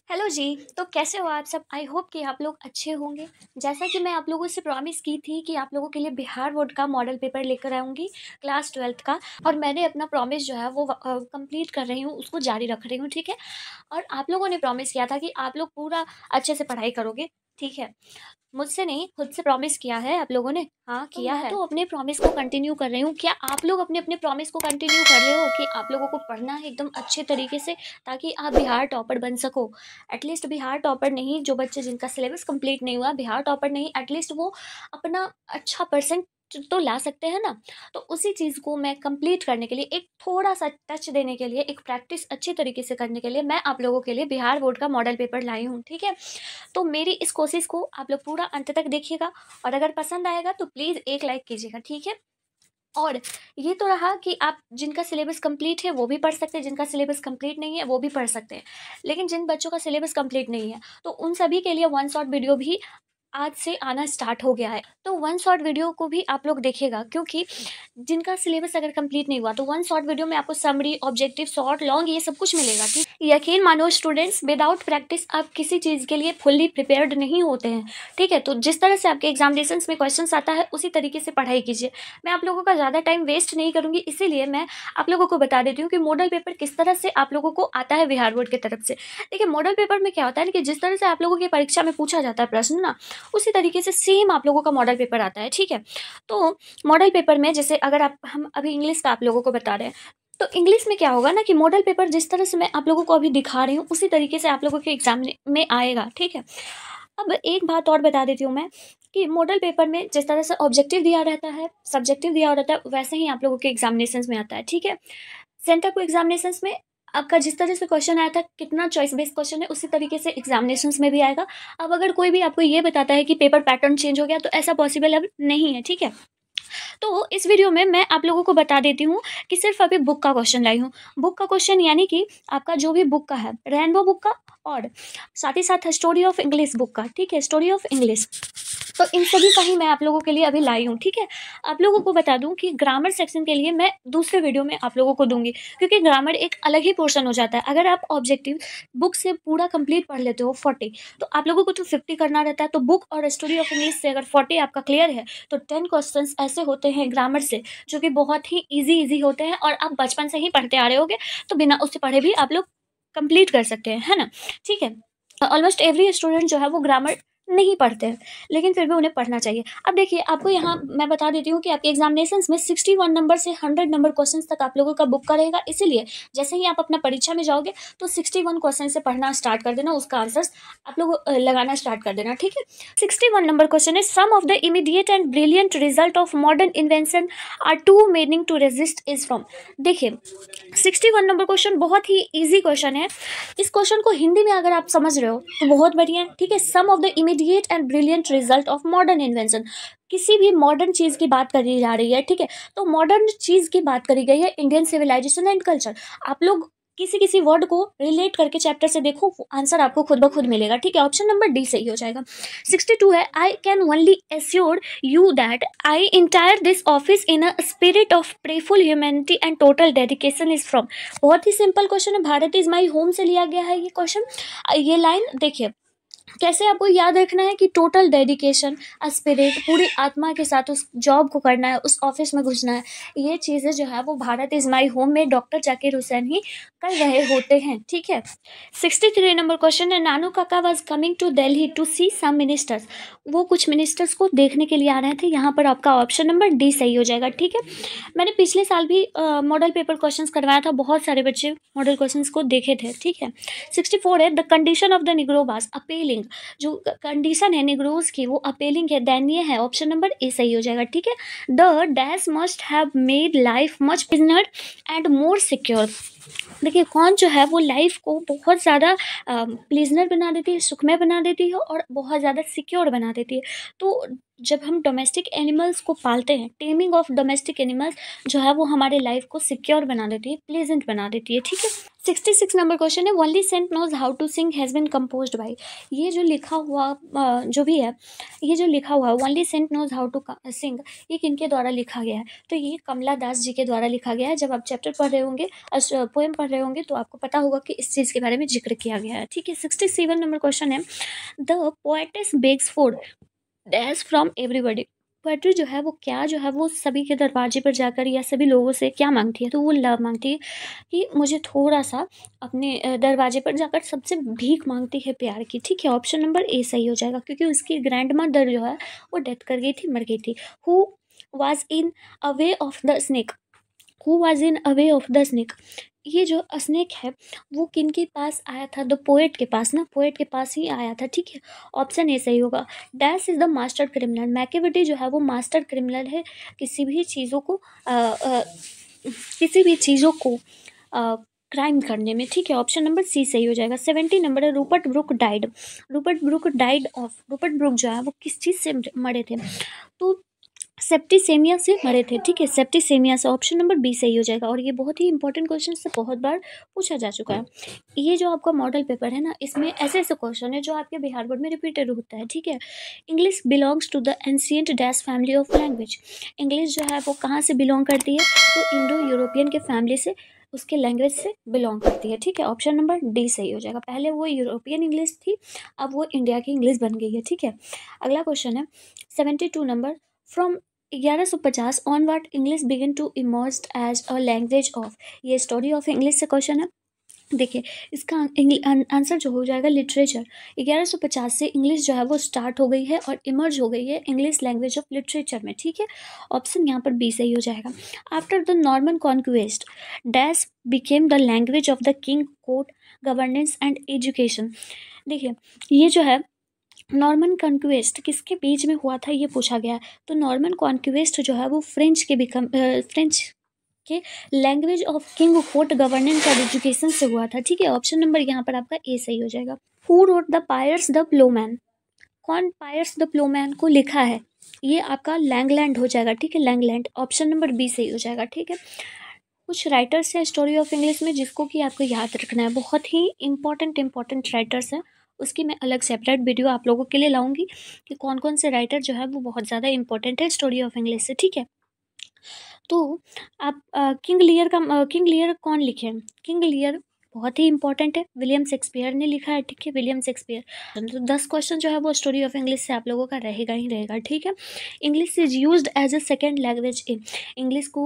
Hello जी। तो कैसे हो आप सब? आई होप कि आप लोग अच्छे होंगे। जैसा कि मैं आप लोगों से प्रॉमिस की थी कि आप लोगों के लिए बिहार बोर्ड का मॉडल पेपर लेकर आऊँगी क्लास 12th का, और मैंने अपना प्रॉमिस जो है वो कंप्लीट कर रही हूँ, उसको जारी रख रही हूँ, ठीक है। और आप लोगों ने प्रॉमिस किया था कि आप लोग पूरा अच्छे से पढ़ाई करोगे, ठीक है। मुझसे नहीं, खुद से प्रॉमिस किया है आप लोगों ने। हाँ, किया है। तो अपने प्रॉमिस को कंटिन्यू कर रही हूँ। क्या आप लोग अपने-अपने प्रॉमिस को कंटिन्यू कर रहे हो कि आप लोगों को पढ़ना है एकदम अच्छे तरीके से, ताकि आप बिहार टॉपर बन सको? एटलीस्ट बिहार टॉपर नहीं, जो बच्चे जिनका सिलेबस कंप्लीट नहीं हुआ, बिहार टॉपर नहीं, एटलीस्ट वो अपना अच्छा परसेंट तो ला सकते हैं ना। तो उसी चीज़ को मैं कंप्लीट करने के लिए, एक थोड़ा-सा टच देने के लिए, एक प्रैक्टिस अच्छे तरीके से करने के लिए, मैं आप लोगों के लिए बिहार बोर्ड का मॉडल पेपर लाई हूँ, ठीक है। तो मेरी इस कोशिश को आप लोग पूरा अंत तक देखिएगा, और अगर पसंद आएगा तो प्लीज़ एक लाइक कीजिएगा, ठीक है। और ये तो रहा कि आप जिनका सिलेबस कंप्लीट है वो भी पढ़ सकते हैं, जिनका सिलेबस कंप्लीट नहीं है वो भी पढ़ सकते हैं। लेकिन जिन बच्चों का सिलेबस कंप्लीट नहीं है, तो उन सभी के लिए वन शॉट वीडियो भी आज से आना स्टार्ट हो गया है। तो वन शॉट वीडियो को भी आप लोग देखिएगा, क्योंकि जिनका सिलेबस अगर कंप्लीट नहीं हुआ तो वन शॉट वीडियो में आपको समरी, ऑब्जेक्टिव, शॉर्ट, लॉन्ग ये सब कुछ मिलेगा, ठीक। यकीन मानो स्टूडेंट्स, विदाउट प्रैक्टिस आप किसी चीज़ के लिए फुल्ली प्रिपेयर्ड नहीं होते हैं, ठीक है। तो जिस तरह से आपके एग्जामिनेशंस में क्वेश्चंस आता है, उसी तरीके से पढ़ाई कीजिए। मैं आप लोगों का ज़्यादा टाइम वेस्ट नहीं करूँगी, इसीलिए मैं आप लोगों को बता देती हूँ कि मॉडल पेपर किस तरह से आप लोगों को आता है बिहार बोर्ड की तरफ से। देखिए, मॉडल पेपर में क्या होता है ना, कि जिस तरह से आप लोगों की परीक्षा में पूछा जाता है प्रश्न ना, उसी तरीके से सेम आप लोगों का मॉडल पेपर आता है, ठीक है। तो मॉडल पेपर में जैसे अगर आप, हम अभी इंग्लिश का आप लोगों को बता रहे हैं, तो इंग्लिश में क्या होगा ना, कि मॉडल पेपर जिस तरह से मैं आप लोगों को अभी दिखा रही हूँ, उसी तरीके से आप लोगों के एग्जाम में आएगा, ठीक है। अब एक बात और बता देती हूँ मैं, कि मॉडल पेपर में जिस तरह से ऑब्जेक्टिव दिया रहता है, सब्जेक्टिव दिया रहता है, वैसे ही आप लोगों के एग्जामिनेशंस में आता है, ठीक है। सेंटर को एग्जामिनेशंस में आपका जिस तरह से क्वेश्चन आया था, कितना चॉइस बेस्ड क्वेश्चन है, उसी तरीके से एग्जामिनेशंस में भी आएगा। अब अगर कोई भी आपको ये बताता है कि पेपर पैटर्न चेंज हो गया, तो ऐसा पॉसिबल अब नहीं है, ठीक है। तो इस वीडियो में मैं आप लोगों को बता देती हूँ कि सिर्फ अभी बुक का क्वेश्चन लाई हूँ। बुक का क्वेश्चन यानी कि आपका जो भी बुक का है, रेनबो बुक का, और साथ ही साथ स्टोरी ऑफ इंग्लिश बुक का, ठीक है, स्टोरी ऑफ इंग्लिश। तो इन सभी का ही मैं आप लोगों के लिए अभी लाई हूँ, ठीक है। आप लोगों को बता दूं कि ग्रामर सेक्शन के लिए मैं दूसरे वीडियो में आप लोगों को दूंगी, क्योंकि ग्रामर एक अलग ही पोर्शन हो जाता है। अगर आप ऑब्जेक्टिव बुक से पूरा कंप्लीट पढ़ लेते हो 40, तो आप लोगों को तो 50 करना रहता है। तो बुक और स्टोरी ऑफ इंग्लिश से अगर 40 आपका क्लियर है, तो 10 क्वेश्चंस ऐसे होते हैं ग्रामर से, जो कि बहुत ही ईजी होते हैं, और आप बचपन से ही पढ़ते आ रहे होगे, तो बिना उससे पढ़े भी आप लोग कंप्लीट कर सकते हैं, है ना, ठीक है। ऑलमोस्ट एवरी स्टूडेंट जो है वो ग्रामर नहीं पढ़ते हैं, लेकिन फिर भी उन्हें पढ़ना चाहिए। अब देखिए, आपको यहाँ मैं बता देती हूँ कि आपके एग्जामिनेशंस में 61 नंबर से 100 नंबर क्वेश्चंस तक आप लोगों का बुक का रहेगा। इसीलिए जैसे ही आप अपना परीक्षा में जाओगे, तो 61 क्वेश्चन से पढ़ना स्टार्ट कर देना, उसका आंसर्स आप लोग लगाना स्टार्ट कर देना, ठीक है। 61 नंबर क्वेश्चन है, some of the immediate and brilliant result of modern invention are to meaning to resist is from. देखिए, 61 नंबर क्वेश्चन बहुत ही ईजी क्वेश्चन है। इस क्वेश्चन को हिंदी में अगर आप समझ रहे हो तो बहुत बढ़िया है, ठीक है। Some of the immediate and brilliant result of modern invention, किसी भी मॉडर्न चीज की बात करी जा रही है, ठीक है। तो मॉडर्न चीज की बात करी गई है इंडियन सिविलाइजेशन एंड कल्चर। आप लोग किसी किसी वर्ड को रिलेट करके चैप्टर से देखो, आंसर आपको खुद ब खुद मिलेगा, ठीक है। ऑप्शन नंबर डी सही हो जाएगा। 62 है, I can only assure you that I enter this office in a spirit of prayerful humility and total dedication is from. बहुत ही सिंपल क्वेश्चन है, भारत इज माई होम से लिया गया है ये क्वेश्चन। ये लाइन देखिए, कैसे आपको याद रखना है कि टोटल डेडिकेशन, स्पिरिट, पूरी आत्मा के साथ उस जॉब को करना है, उस ऑफिस में घुसना है। ये चीज़ें जो है वो भारत इज माई होम में डॉक्टर जाकिर हुसैन ही कर रहे होते हैं, ठीक है। 63 नंबर क्वेश्चन है, Nanu Kaka was coming to Delhi to see some ministers. वो कुछ मिनिस्टर्स को देखने के लिए आ रहे थे। यहाँ पर आपका ऑप्शन नंबर डी सही हो जाएगा, ठीक है। मैंने पिछले साल भी मॉडल पेपर क्वेश्चंस करवाया था, बहुत सारे बच्चे मॉडल क्वेश्चंस को देखे थे, ठीक है। 64 है, the condition of the negro was appalling. जो कंडीशन है निग्रोज की वो अपेलिंग है, दयनीय है। ऑप्शन नंबर ए सही हो जाएगा, ठीक है। The dash must have made life much prisoner and more secure. देखिए, कौन जो है वो लाइफ को बहुत ज़्यादा प्लीजनर बना देती है, सुखमय बना देती है, और बहुत ज़्यादा सिक्योर बना देती है। तो जब हम डोमेस्टिक एनिमल्स को पालते हैं, टेमिंग ऑफ डोमेस्टिक एनिमल्स जो है वो हमारे लाइफ को सिक्योर बना देती है, प्लेजेंट बना देती है, ठीक है। 66 नंबर क्वेश्चन है, only saint knows how to sing has been composed by. ये जो लिखा हुआ जो भी है, ये जो लिखा हुआ है only saint knows how to sing, ये किनके द्वारा लिखा गया है? तो ये कमला दास जी के द्वारा लिखा गया है। जब आप चैप्टर पढ़ रहे होंगे, पोएम पढ़ रहे होंगे, तो आपको पता होगा कि इस चीज़ के बारे में जिक्र किया गया है, ठीक है। 67 नंबर क्वेश्चन है, the poetess bags for dash from everybody. Poetry जो है वो क्या जो है वो सभी के दरवाजे पर जाकर या सभी लोगों से क्या मांगती है? तो वो लव मांगती है कि मुझे थोड़ा सा अपने दरवाजे पर जाकर सबसे भीख मांगती है प्यार की, ठीक है। ऑप्शन नंबर ए सही हो जाएगा, क्योंकि उसकी ग्रैंड मदर जो है वो डेथ कर गई थी, मर गई थी। Who was in a way of the snake, who was in a way of the snake. ये जो स्नेक है वो किन के पास आया था? द पोएट के पास ना, पोएट के पास ही आया था, ठीक है। ऑप्शन ए सही होगा। Dash is the master criminal, Macavity जो है वो मास्टर क्रिमिनल है किसी भी चीज़ों को किसी भी चीज़ों को क्राइम करने में, ठीक है। ऑप्शन नंबर सी सही हो जाएगा। 70 नंबर है, Rupert book died. Rupert book died of, Rupert book जो है वो किस चीज़ से मरे थे? तो सेप्टिसेमिया से मरे थे, ठीक है। सेप्टिसेमिया से, ऑप्शन नंबर बी सही हो जाएगा। और ये बहुत ही इंपॉर्टेंट क्वेश्चन से बहुत बार पूछा जा चुका है। ये जो आपका मॉडल पेपर है ना, इसमें ऐसे ऐसे क्वेश्चन है जो आपके बिहार बोर्ड में रिपीटेड होता है, ठीक है। English belongs to the ancient dash family of language. English जो है वो कहाँ से बिलोंग करती है? तो इंडो यूरोपियन के फैमिली से, उसके लैंग्वेज से बिलोंग करती है, ठीक है। ऑप्शन नंबर डी सही हो जाएगा। पहले वो यूरोपियन इंग्लिश थी, अब वो इंडिया की इंग्लिश बन गई है, ठीक है। अगला क्वेश्चन है 72 number, from 1150 onward English begin to emerge as a language of. ये स्टोरी ऑफ इंग्लिश से क्वेश्चन है। देखिए इसका आंसर जो हो जाएगा लिटरेचर। 1150 से इंग्लिश जो है वो स्टार्ट हो गई है और इमर्ज हो गई है इंग्लिश लैंग्वेज ऑफ लिटरेचर में, ठीक है। ऑप्शन यहाँ पर बी सही हो जाएगा। After the Norman conquest dash became the language of the king, court, governance and education. देखिए ये जो है नॉर्मन कॉन्क्वेस्ट किसके बीच में हुआ था, ये पूछा गया। तो नॉर्मन कॉन्क्वेस्ट जो है वो फ्रेंच के language of king, court, governance और एजुकेशन से हुआ था, ठीक है। ऑप्शन नंबर यहाँ पर आपका ए सही हो जाएगा। Who wrote the pierce the Plowman, कौन पायर्स द प्लोमैन को लिखा है? ये आपका लैंगलैंड हो जाएगा, ठीक है, लैंगलैंड। ऑप्शन नंबर बी सही हो जाएगा, ठीक है। कुछ राइटर्स हैं स्टोरी ऑफ इंग्लिश में जिसको कि आपको याद रखना है, बहुत ही इंपॉर्टेंट राइटर्स हैं। उसकी मैं अलग सेपरेट वीडियो आप लोगों के लिए लाऊंगी कि कौन कौन से राइटर जो है वो बहुत ज़्यादा इंपॉर्टेंट है स्टोरी ऑफ इंग्लिश से, ठीक है। तो आप किंग लियर कौन लिखे हैं? किंग लियर बहुत ही इंपॉर्टेंट है, विलियम शेक्सपियर ने लिखा है, ठीक है, विलियम शेक्सपियर। तो 10 क्वेश्चन जो है वो स्टोरी ऑफ इंग्लिश से आप लोगों का रहेगा ही रहेगा, ठीक है। English is used as a second language in, English को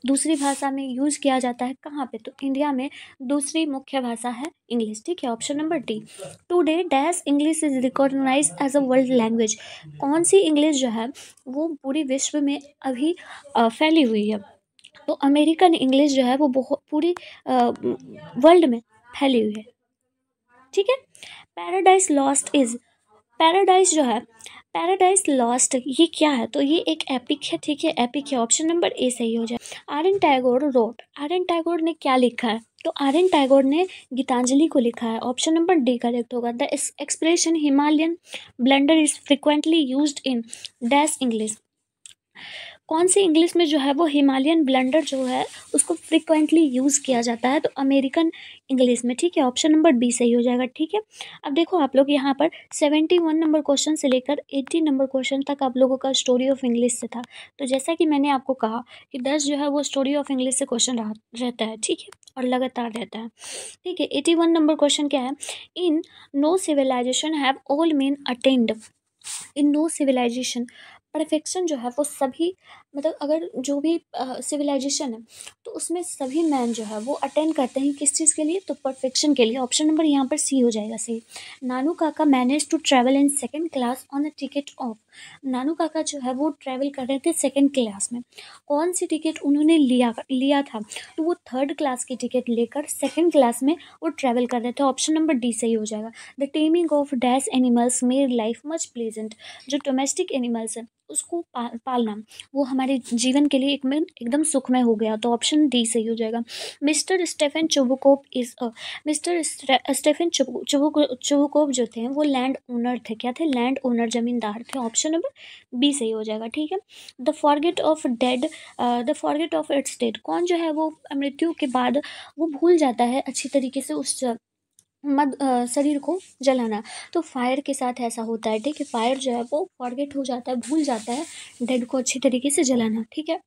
दूसरी भाषा में यूज किया जाता है कहाँ पे? तो इंडिया में दूसरी मुख्य भाषा है इंग्लिश, ठीक है। Option number D. Today dash English is recognise as a world language, कौन सी इंग्लिश जो है वो पूरी विश्व में अभी फैली हुई है? तो अमेरिकन इंग्लिश जो है वो बहुत पूरी वर्ल्ड में फैली हुई है, ठीक है। पैराडाइज लॉस्ट इज, पैराडाइज जो है, पैराडाइज लॉस्ट ये क्या है? तो ये एक एपिक है, ठीक है, एपिक है। ऑप्शन नंबर ए सही हो जाए। R N Tagore wrote, R N Tagore ने क्या लिखा है? तो आर एन टैगोर ने गीतांजलि को लिखा है। ऑप्शन नंबर डी करेक्ट होगा। The expression Himalayan blender is frequently used in dash English, कौन सी इंग्लिश में जो है वो हिमालयन ब्लेंडर जो है उसको फ्रिक्वेंटली यूज़ किया जाता है? तो अमेरिकन इंग्लिश में, ठीक है। ऑप्शन नंबर बी सही हो जाएगा, ठीक है। अब देखो आप लोग यहाँ पर 71 नंबर क्वेश्चन से लेकर 80 नंबर क्वेश्चन तक आप लोगों का स्टोरी ऑफ इंग्लिश से था। तो जैसा कि मैंने आपको कहा कि 10 जो है वो स्टोरी ऑफ इंग्लिश से क्वेश्चन रहता है, ठीक है, और लगातार रहता है, ठीक है। 81 नंबर क्वेश्चन क्या है? In no civilization have all men attend, in no civilization perfection जो है वो सभी, मतलब अगर जो भी सिविलाइजेशन है तो उसमें सभी मैन जो है वो अटेंड करते हैं किस चीज़ के लिए? तो परफेक्शन के लिए। ऑप्शन नंबर यहाँ पर सी हो जाएगा सही। Nanu Kaka manage to travel in second class on a ticket of, Nanu Kaka जो है वो ट्रैवल कर रहे थे सेकंड क्लास में, कौन सी टिकट उन्होंने लिया था? तो वो थर्ड क्लास की टिकट लेकर सेकंड क्लास में वो ट्रैवल कर रहे थे। ऑप्शन नंबर डी सही हो जाएगा। The taming of dash animals made life much pleasant, जो डोमेस्टिक एनिमल्स हैं उसको पालना वो हमारे जीवन के लिए एकदम सुखमय हो गया। तो ऑप्शन डी सही हो जाएगा। Mister Stefan Chubukov is a mister Stefan Chubukov जो थे वो लैंड ओनर थे। क्या थे? लैंड ओनर, जमींदार थे। ऑप्शन नंबर बी सही हो जाएगा। ठीक है। The forget of its dead, कौन जो है वो मृत्यु के बाद वो भूल जाता है अच्छी तरीके से उस शरीर को जलाना। तो फायर के साथ ऐसा होता है। ठीक है। फायर जो है वो फॉरगेट हो जाता है, भूल जाता है डेड को अच्छी तरीके से जलाना। ठीक है।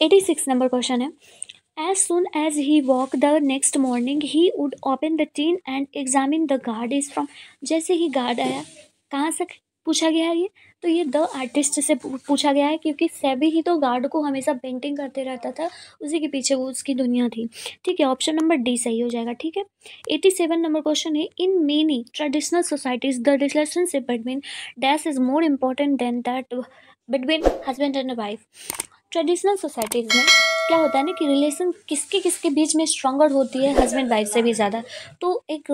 86 नंबर क्वेश्चन है। As soon as he woke the next morning, he would open the tin and examine the guard is from। जैसे ही गार्ड आया, कहाँ से पूछा गया है ये? तो ये द आर्टिस्ट से पूछा गया है, क्योंकि सेबी ही तो गार्ड को हमेशा पेंटिंग करते रहता था, उसी के पीछे वो उसकी दुनिया थी। ठीक है। ऑप्शन नंबर डी सही हो जाएगा। ठीक है। 87 नंबर क्वेश्चन है। In many traditional societies the relationship between dash is more important then that between husband and wife. Traditional societies में क्या होता है ना कि रिलेशन किसके किसके बीच में स्ट्रॉन्गर होती है, हस्बैंड वाइफ से भी ज़्यादा। तो एक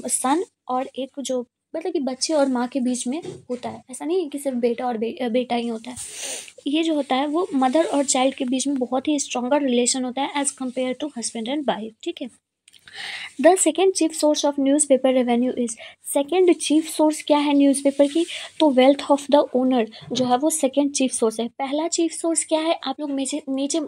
सन और एक जो मतलब कि बच्चे और माँ के बीच में होता है। ऐसा नहीं है कि सिर्फ बेटा और बेटा ही होता है। ये जो होता है वो मदर और चाइल्ड के बीच में बहुत ही स्ट्रॉन्गर रिलेशन होता है as compare to husband and wife. ठीक है। The second chief source of newspaper revenue is. Second chief source क्या है न्यूज़पेपर की? तो वेल्थ ऑफ द ओनर जो है वो सेकेंड चीफ सोर्स है। पहला चीफ सोर्स क्या है आप लोग नीचे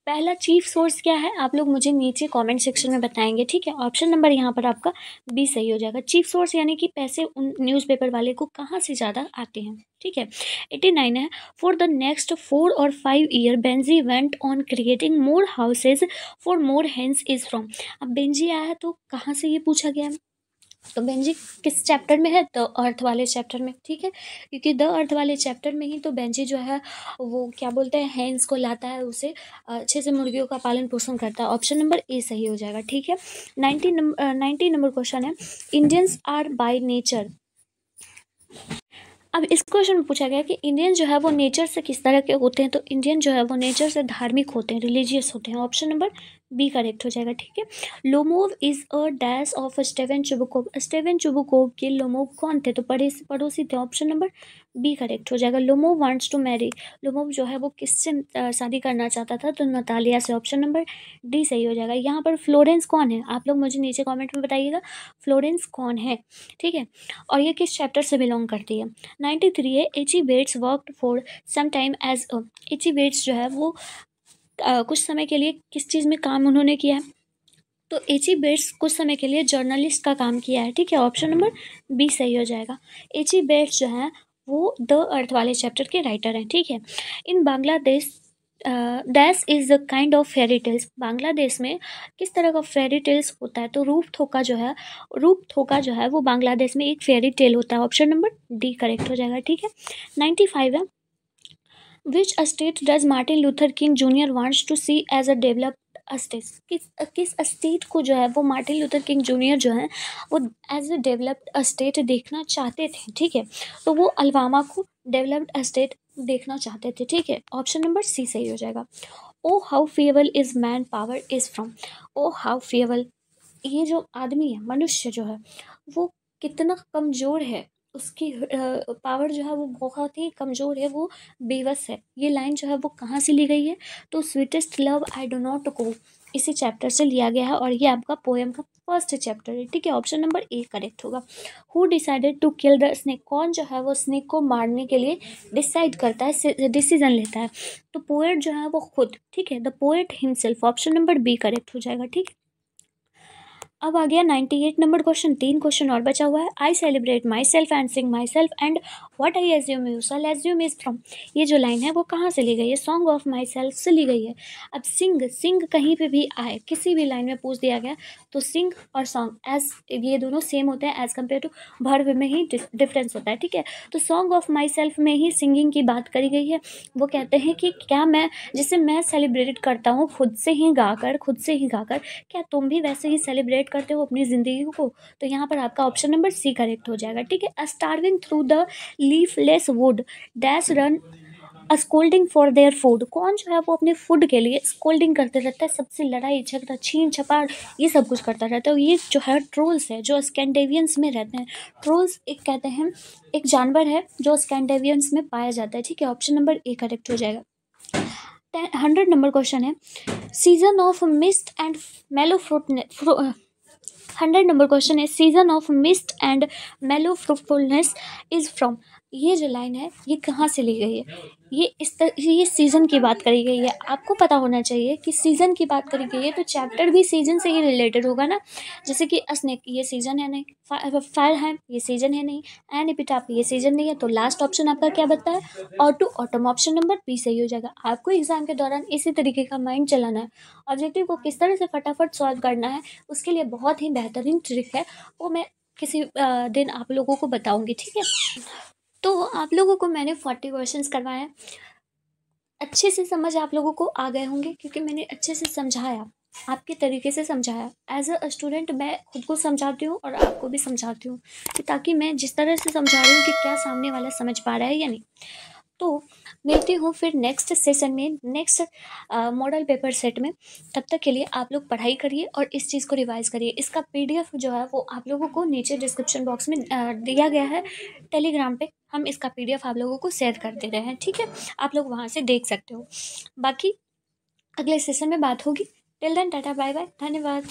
पहला चीफ सोर्स क्या है आप लोग मुझे नीचे कमेंट सेक्शन में बताएंगे। ठीक है। ऑप्शन नंबर यहाँ पर आपका बी सही हो जाएगा। चीफ सोर्स यानी कि पैसे उन न्यूज़पेपर वाले को कहाँ से ज़्यादा आते हैं। ठीक है। 89 है। फॉर द नेक्स्ट 4 और 5 year Benji went on creating more houses for more hence is from. अब बेंजी आया है तो कहाँ से ये पूछा गया है? तो बेंजी किस चैप्टर में है? द अर्थ वाले चैप्टर में। ठीक है। क्योंकि द अर्थ वाले चैप्टर में ही तो बेंजी जो है वो क्या बोलते हैं हेंस को लाता है, उसे अच्छे से मुर्गियों का पालन पोषण करता है। ऑप्शन नंबर ए सही हो जाएगा। ठीक है। 90 नंबर क्वेश्चन है। Indians are by nature. अब इस क्वेश्चन में पूछा गया कि इंडियन जो है वो नेचर से किस तरह के होते हैं। तो इंडियन जो है वो नेचर से धार्मिक होते हैं, रिलीजियस होते हैं। ऑप्शन नंबर बी करेक्ट हो जाएगा। ठीक है। Lomov is a dash of Stephen Chubukov. Stephen Chubukov के लोमोव कौन थे? तो पड़ोसी थे। ऑप्शन नंबर बी करेक्ट हो जाएगा। Lomov wants to marry. Lomov जो है वो किससे शादी करना चाहता था? तो नतालिया से। ऑप्शन नंबर डी सही हो जाएगा। यहाँ पर फ्लोरेंस कौन है आप लोग मुझे नीचे कॉमेंट में बताइएगा, फ्लोरेंस कौन है। ठीक है। और ये किस चैप्टर से बिलोंग करती है? 93 है। H G Wells worked for some time as a. H G Wells जो है वो कुछ समय के लिए किस चीज़ में काम उन्होंने किया है? तो एची वेट्स कुछ समय के लिए जर्नलिस्ट का काम किया है। ठीक है। ऑप्शन नंबर बी सही हो जाएगा। एची वेट्स जो है वो द अर्थ वाले चैप्टर के राइटर हैं। ठीक है। In Bangladesh that is the kind of fairy tales. Bangladesh में किस तरह का फेरी टेल्स होता है? तो रूप थोका जो है वो बांग्लादेश में एक फेरी टेल होता है। ऑप्शन नंबर डी करेक्ट हो जाएगा। ठीक है। 95 है। Which state does Martin Luther King junior wants to see as a developed state. किस स्टेट को जो है वो मार्टिन लूथर किंग जूनियर जो है वो एज अ डेवलप्ड स्टेट देखना चाहते थे। ठीक है। तो वो अलवामा को डेवलप्ड स्टेट देखना चाहते थे। ठीक है। ऑप्शन नंबर सी सही हो जाएगा। Oh how feeble is man power is from. Oh how feeble, ये जो आदमी है, मनुष्य जो है वो कितना कमज़ोर है, उसकी पावर जो है वो बहुत ही कमज़ोर है, वो बेबस है। ये लाइन जो है वो कहाँ से ली गई है? तो sweetest love I do not go, इसी चैप्टर से लिया गया है और ये आपका पोएम का फर्स्ट चैप्टर है। ठीक है। ऑप्शन नंबर ए करेक्ट होगा। Who decided to kill the snake, कौन जो है वो स्नेक को मारने के लिए डिसाइड करता है, डिसीजन लेता है? तो पोएट जो है वो खुद। ठीक है। The poet himself. Option number B correct हो जाएगा। ठीक है। अब आ गया 98 नंबर क्वेश्चन। 3 क्वेश्चन और बचा हुआ है। I celebrate my self and Singh my self and what I assume you shall assume is from. ये जो लाइन है वो कहाँ से ली गई है? सॉन्ग ऑफ माई सेल्फ से ली गई है। अब सिंग कहीं पे भी आए, किसी भी लाइन में पूछ दिया गया तो सिंग और सॉन्ग एज ये दोनों सेम होते हैं, एज कम्पेयर टू वर्ब में ही डिफरेंस होता है। ठीक है। तो सॉन्ग ऑफ माई सेल्फ में ही सिंगिंग की बात करी गई है। वो कहते हैं कि क्या मैं जिसे मैं सेलिब्रेट करता हूँ खुद से ही गाकर, क्या तुम भी वैसे ही सेलिब्रेट करते हो अपनी ज़िंदगी को? तो यहाँ पर आपका ऑप्शन नंबर सी करेक्ट हो जाएगा। ठीक है। Starving through the leafless would dash run scolding for their food, कौन जो है वो अपने फूड के लिए स्कोल्डिंग करते रहता है, सबसे लड़ाई झगड़ा छीन झपाड़ ये सब कुछ करता रहता है। ये जो है ट्रोल्स है जो स्कैंडेवियंस में रहते हैं। ट्रोल्स एक कहते हैं एक जानवर है जो स्कैंडेवियंस में पाया जाता है। ठीक है, ऑप्शन नंबर ए करेक्ट हो जाएगा। 100 नंबर क्वेश्चन है, सीजन ऑफ मिस्ट एंड मेलो फ्रूट 100 नंबर क्वेश्चन है, सीजन ऑफ मिस्ट एंड मेलो फ्रूटफुलनेस इज फ्रॉम, ये जो लाइन है ये कहाँ से ली गई है? ये सीज़न की बात करी गई है। आपको पता होना चाहिए कि सीज़न की बात करी गई है तो चैप्टर भी सीज़न से ही रिलेटेड होगा ना। जैसे कि स्नेक ये सीज़न है नहीं, फायर है ये सीज़न है नहीं, एंड एपिटाफ ये सीज़न नहीं है, तो लास्ट ऑप्शन आपका क्या बनता है? Auto autumn, option number B सही हो जाएगा। आपको एग्जाम के दौरान इसी तरीके का माइंड चलाना है। ऑब्जेक्टिव को किस तरह से फटाफट सॉल्व करना है उसके लिए बहुत ही बेहतरीन ट्रिक है, वो मैं किसी दिन आप लोगों को बताऊंगी। ठीक है, तो आप लोगों को मैंने 40 क्वेश्चंस करवाए, अच्छे से समझ आप लोगों को आ गए होंगे क्योंकि मैंने अच्छे से समझाया, आपके तरीके से समझाया। एज अ स्टूडेंट मैं खुद को समझाती हूँ और आपको भी समझाती हूँ कि ताकि मैं जिस तरह से समझा रही हूँ कि क्या सामने वाला समझ पा रहा है या नहीं। तो मिलती हूँ फिर नेक्स्ट सेशन में, नेक्स्ट मॉडल पेपर सेट में। तब तक के लिए आप लोग पढ़ाई करिए और इस चीज़ को रिवाइज करिए। इसका पीडीएफ जो है वो आप लोगों को नीचे डिस्क्रिप्शन बॉक्स में दिया गया है, टेलीग्राम पे हम इसका पीडीएफ आप लोगों को शेयर कर दे रहे हैं। ठीक है, आप लोग वहाँ से देख सकते हो। बाकी अगले सेशन में बात होगी। Till then tata bye bye, धन्यवाद।